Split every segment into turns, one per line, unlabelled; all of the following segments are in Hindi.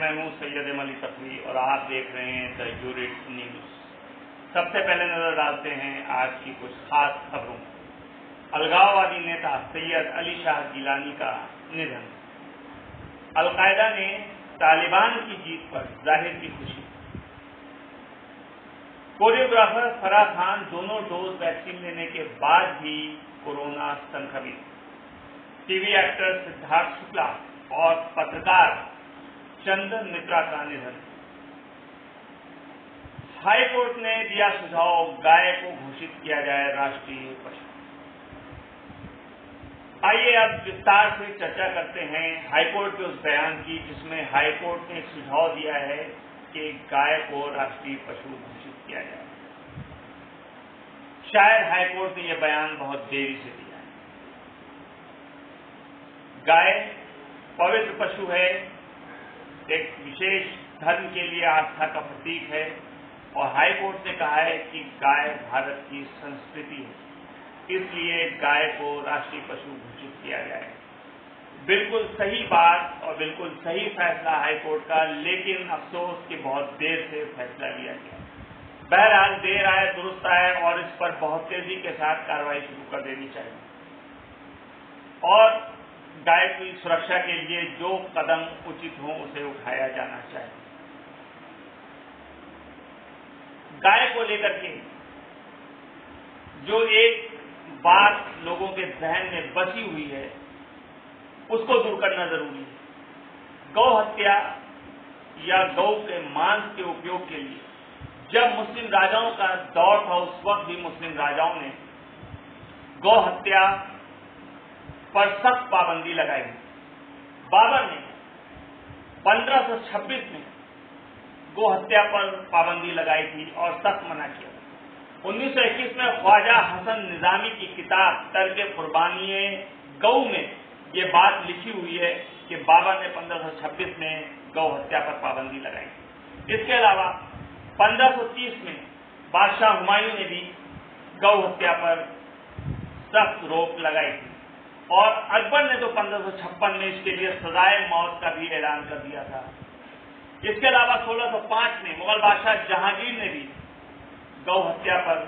मैं हूं सैयद अली तफरी और आप देख रहे हैं द यूरिट न्यूज। सबसे पहले नजर डालते हैं आज की कुछ खास खबरों। अलगाववादी नेता सैयद अली शाह गिलानी का निधन। अलकायदा ने तालिबान की जीत पर जाहिर की खुशी। कोरियोग्राफर फराह खान दोनों डोज वैक्सीन लेने के बाद भी कोरोना संक्रमित। टीवी एक्टर सिद्धार्थ शुक्ला और पत्रकार चंदन मित्रा का निधन। हाई कोर्ट ने दिया सुझाव, गाय को घोषित किया जाए राष्ट्रीय पशु। आइए अब विस्तार से चर्चा करते हैं हाई कोर्ट के उस बयान की जिसमें हाई कोर्ट ने सुझाव दिया है कि गाय को राष्ट्रीय पशु घोषित किया जाए। शायद हाई कोर्ट ने यह बयान बहुत देरी से दिया है। गाय पवित्र पशु है, एक विशेष धर्म के लिए आस्था का प्रतीक है और हाई कोर्ट ने कहा है कि गाय भारत की संस्कृति है, इसलिए गाय को राष्ट्रीय पशु घोषित किया जाए। बिल्कुल सही बात और बिल्कुल सही फैसला हाई कोर्ट का, लेकिन अफसोस कि बहुत देर से फैसला लिया गया। बहरहाल देर आए दुरुस्त आए और इस पर बहुत तेजी के साथ कार्रवाई शुरू कर देनी चाहिए और गाय की सुरक्षा के लिए जो कदम उचित हो उसे उठाया जाना चाहिए। गाय को लेकर के जो एक बात लोगों के जहन में बसी हुई है उसको दूर करना जरूरी है। गौ हत्या या गौ के मांस के उपयोग के लिए जब मुस्लिम राजाओं का दौर था उस वक्त भी मुस्लिम राजाओं ने गौ हत्या पर सख्त पाबंदी लगाई। बाबर ने 1526 में गौ हत्या पर पाबंदी लगाई थी और सख्त मना किया। 1921 में ख्वाजा हसन निजामी की किताब तर्क कुर्बानी गौ में ये बात लिखी हुई है कि बाबर ने 1526 में गौ हत्या पर पाबंदी लगाई। इसके अलावा 1530 में बादशाह हुमायूं ने भी गौ हत्या पर सख्त रोक लगाई थी और अकबर ने तो 1556 में इसके लिए सजाए मौत का भी ऐलान कर दिया था। इसके अलावा 1605 में मुगल बादशाह जहांगीर ने भी गौ हत्या पर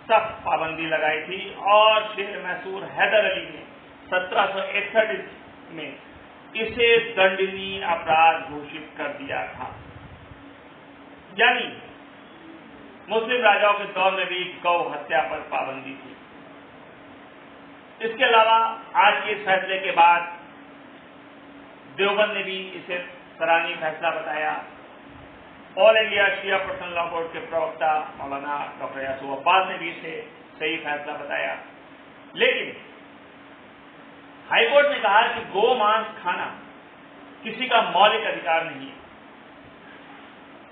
सख्त पाबंदी लगाई थी और शेर मैसूर हैदर अली ने 1761 में इसे दंडनीय अपराध घोषित कर दिया था। यानी मुस्लिम राजाओं के दौर में भी गौ हत्या पर पाबंदी थी। इसके अलावा आज के इस फैसले के बाद देवबंद ने भी इसे सराहनीय फैसला बताया। ऑल इंडिया शिया पर्सनल लॉ बोर्ड के प्रवक्ता मौलाना डॉक्टर यासूब अब्बास ने भी इसे सही फैसला बताया। लेकिन हाईकोर्ट ने कहा कि गो मांस खाना किसी का मौलिक अधिकार नहीं है।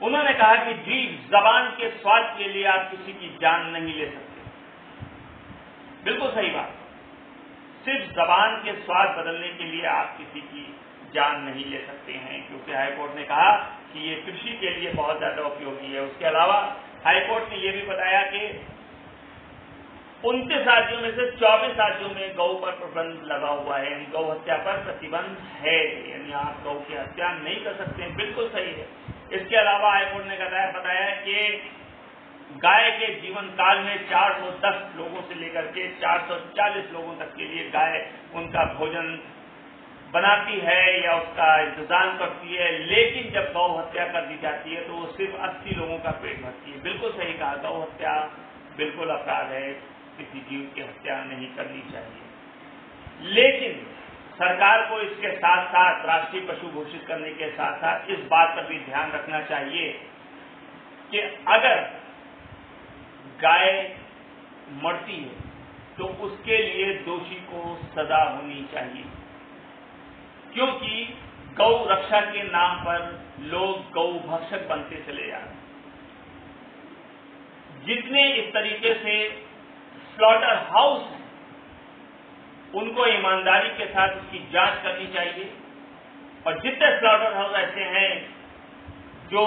उन्होंने कहा कि जीभ जबान के स्वाद के लिए आप किसी की जान नहीं ले सकते। बिल्कुल सही बात। सिर्फ जबान के स्वाद बदलने के लिए आप किसी की जान नहीं ले सकते हैं, क्योंकि हाईकोर्ट ने कहा कि ये कृषि के लिए बहुत ज्यादा उपयोगी है। उसके अलावा हाईकोर्ट ने यह भी बताया कि 29 राज्यों में से 24 राज्यों में गौ पर प्रतिबंध लगा हुआ है, यानी गौ हत्या पर प्रतिबंध है, यानी आप गौ की हत्या नहीं कर सकते हैं। बिल्कुल सही है। इसके अलावा हाईकोर्ट ने बताया कि गाय के जीवन काल में 410 लोगों से लेकर के 440 लोगों तक के लिए गाय उनका भोजन बनाती है या उसका इंतजाम करती है, लेकिन जब गौ हत्या कर दी जाती है तो वो सिर्फ 80 लोगों का पेट भरती है। बिल्कुल सही कहा, गौ हत्या बिल्कुल अपराध है, किसी जीव की हत्या नहीं करनी चाहिए। लेकिन सरकार को इसके साथ साथ राष्ट्रीय पशु घोषित करने के साथ साथ इस बात पर भी ध्यान रखना चाहिए कि अगर गाय मरती है तो उसके लिए दोषी को सजा होनी चाहिए, क्योंकि गौ रक्षा के नाम पर लोग गौ भक्षक बनते चले जा रहे हैं। जितने इस तरीके से स्लॉटर हाउस हैं उनको ईमानदारी के साथ उसकी जांच करनी चाहिए और जितने स्लॉटर हाउस ऐसे हैं जो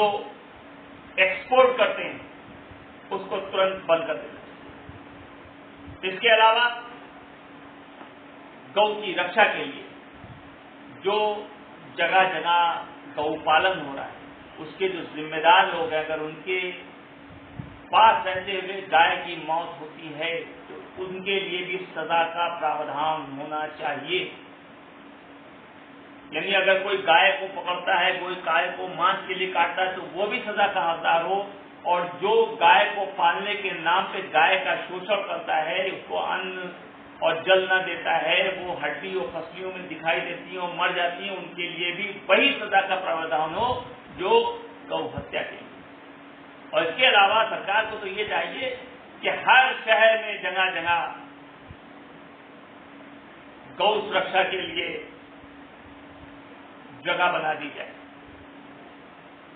एक्सपोर्ट करते हैं उसको तुरंत बंद कर देना चाहिए। इसके अलावा गौ की रक्षा के लिए जो जगह जगह गौपालन हो रहा है, उसके जो जिम्मेदार लोग हैं, अगर उनके पास रहते हुए गाय की मौत होती है तो उनके लिए भी सजा का प्रावधान होना चाहिए। यानी अगर कोई गाय को पकड़ता है, कोई गाय को मांस के लिए काटता है, तो वो भी सजा का हकदार हो। और जो गाय को पालने के नाम पे गाय का शोषण करता है, उसको अन्न और जल न देता है, वो हड्डी और फसलियों में दिखाई देती है और मर जाती है, उनके लिए भी वही सजा का प्रावधान हो जो गौ हत्या के लिए। और इसके अलावा सरकार को तो ये चाहिए कि हर शहर में जगह जगह गौ सुरक्षा के लिए जगह बना दी जाए,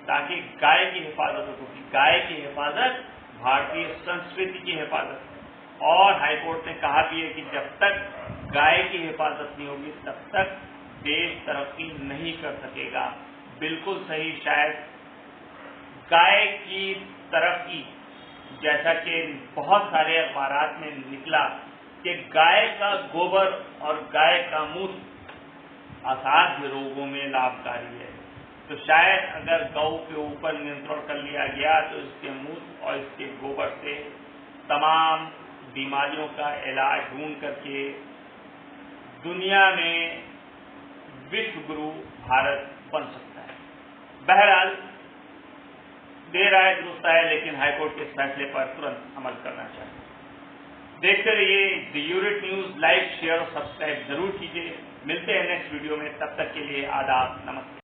ताकि गाय की हिफाजत हो, क्योंकि गाय की हिफाजत भारतीय संस्कृति की हिफाजत है। और हाईकोर्ट ने कहा भी है कि जब तक गाय की हिफाजत नहीं होगी तब तक देश तरक्की नहीं कर सकेगा। बिल्कुल सही। शायद गाय की तरक्की, जैसा कि बहुत सारे अखबारात में निकला कि गाय का गोबर और गाय का मूत्र असाध्य रोगों में लाभकारी है, तो शायद अगर गौ के ऊपर नियंत्रण कर लिया गया तो इसके मूत्र और इसके गोबर से तमाम बीमारियों का इलाज ढूंढ करके दुनिया में विश्व गुरु भारत बन सकता है। बहरहाल देर आए दुरुस्त आए, लेकिन हाईकोर्ट के फैसले पर तुरंत अमल करना चाहिए। देखते रहिए the unit news. Like, share और सब्सक्राइब जरूर कीजिए। मिलते हैं नेक्स्ट वीडियो में, तब तक के लिए आदाब, नमस्ते।